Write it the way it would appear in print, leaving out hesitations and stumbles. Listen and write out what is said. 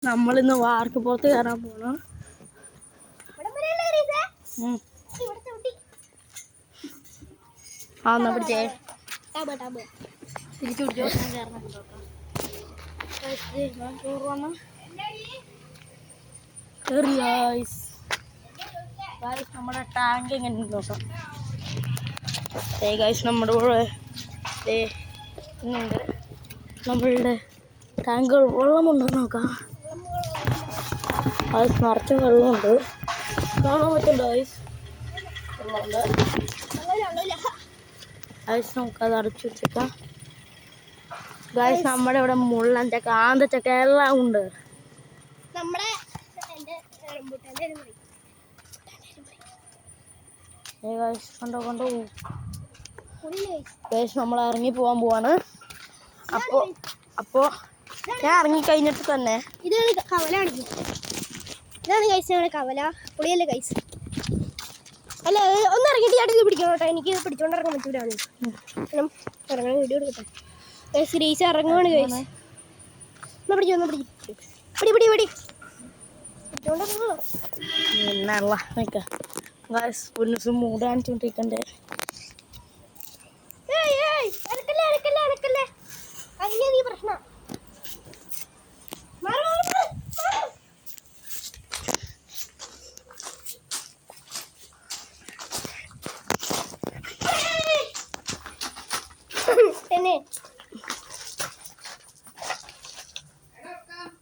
നമ്മളിന്ന് വാർക്ക് പുറത്ത് കയറാൻ പോണു. ആ എന്നാ പിടിച്ചേ തിരിച്ചു പിടിച്ചോ. നമ്മുടെ ടാങ്ക് എങ്ങനെ നോക്കാം. നമ്മുടെ കൂടെ നമ്മളുടെ ടാങ്കുകൾ വെള്ളമുണ്ടോ നോക്കാം. അത് നിറച്ച് വെള്ളമുണ്ട്, കാണാൻ പറ്റുന്നുണ്ട് വെള്ളമുണ്ട്. നമുക്കത് അടച്ചു വെച്ചേക്കാം. നമ്മുടെ ഇവിടെ മുള്ളൻ ചക്ക, ആന്തച്ചക്ക എല്ലാം ഉണ്ട്. കണ്ടോ നമ്മൾ ഇറങ്ങി പോവാൻ പോവാണ്. അപ്പോ ഞാൻ ഇറങ്ങി കഴിഞ്ഞിട്ട് തന്നെ ഇതാണ് കവലാണ്. ഇതാണ് കൈസ് ഞങ്ങളുടെ കവല. പുളിയല്ലേ കൈസ്? അല്ല ഒന്ന് ഇറങ്ങിയിട്ട് ചാട്ടി പിടിക്കണം കേട്ടോ. എനിക്ക് പിടിച്ചോണ്ട് ഇറങ്ങാൻ പറ്റൂലാണ്. ഇറങ്ങണ വീഡിയോ എടുക്കട്ടെ കൈസ്. റീച്ച് ഇറങ്ങുവാണ് കൈസ്. മൂടാണിച്ചോണ്ടിരിക്കണ്ടേ. പ്രശ്നം